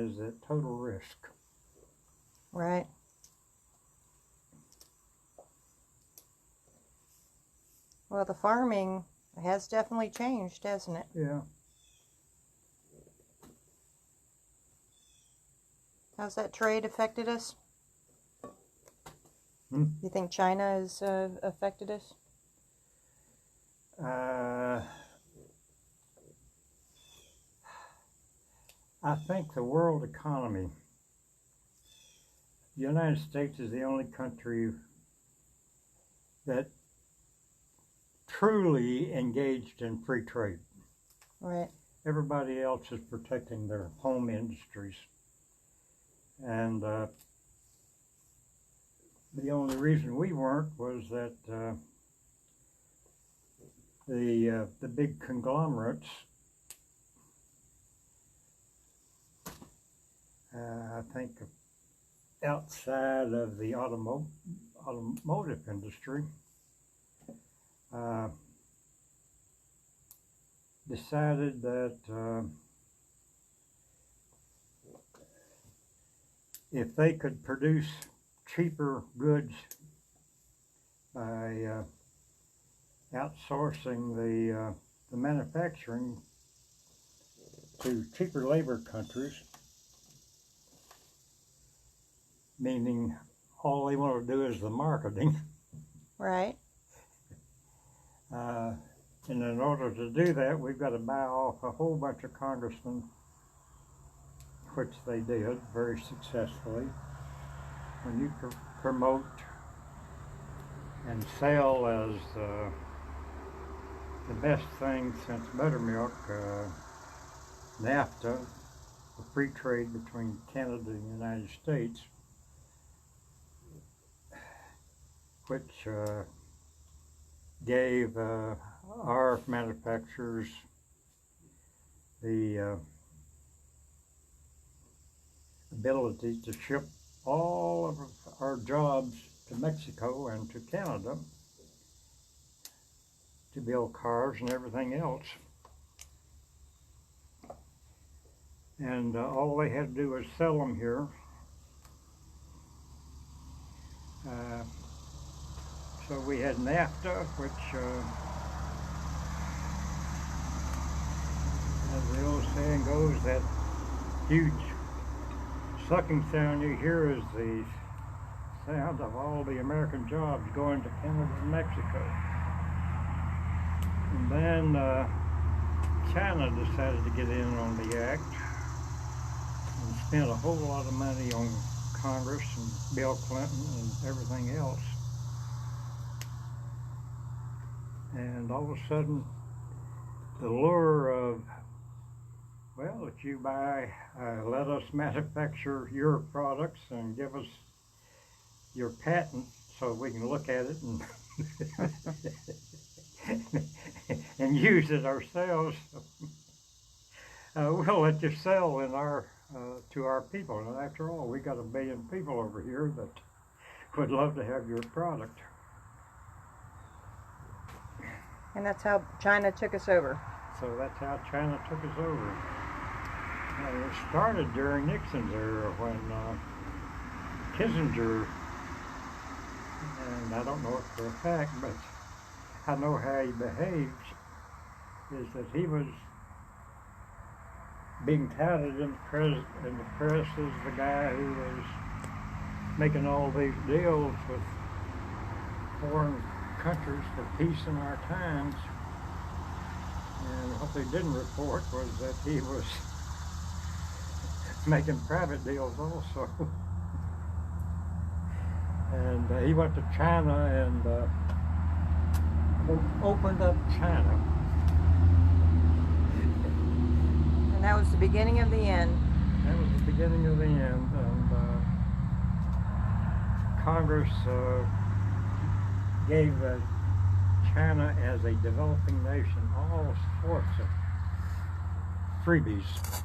is at total risk. Right. Well, the farming has definitely changed, hasn't it? Yeah. How's that trade affected us? You think China has affected us? I think the world economy, the United States is the only country that truly engaged in free trade. Right. Everybody else is protecting their home industries. And the only reason we weren't was that the big conglomerates, I think outside of the automotive industry, decided that if they could produce cheaper goods by outsourcing the manufacturing to cheaper labor countries, meaning all they want to do is the marketing. Right. And in order to do that, we've got to buy off a whole bunch of congressmen, which they did very successfully. When you promote and sell as the best thing since buttermilk, NAFTA, the free trade between Canada and the United States, which gave our manufacturers the ability to ship all of our jobs to Mexico and to Canada to build cars and everything else. And all they had to do was sell them here. So we had NAFTA, which, as the old saying goes, that huge sucking sound you hear is the sound of all the American jobs going to Canada and Mexico. And then China decided to get in on the act and spent a whole lot of money on Congress and Bill Clinton and everything else. And all of a sudden, the lure of, well, if you buy, let us manufacture your products and give us your patent so we can look at it and and use it ourselves. We'll let you sell in our to our people. And after all, we got 1 billion people over here that would love to have your product. And that's how China took us over. So that's how China took us over. And it started during Nixon's era when Kissinger, and I don't know it for a fact, but I know how he behaved, is that he was being touted in the press as the guy who was making all these deals with foreign countries for peace in our times. And what they didn't report was that he was making private deals also. And he went to China and opened up China. And that was the beginning of the end. That was the beginning of the end. And Congress gave China as a developing nation all sorts of freebies.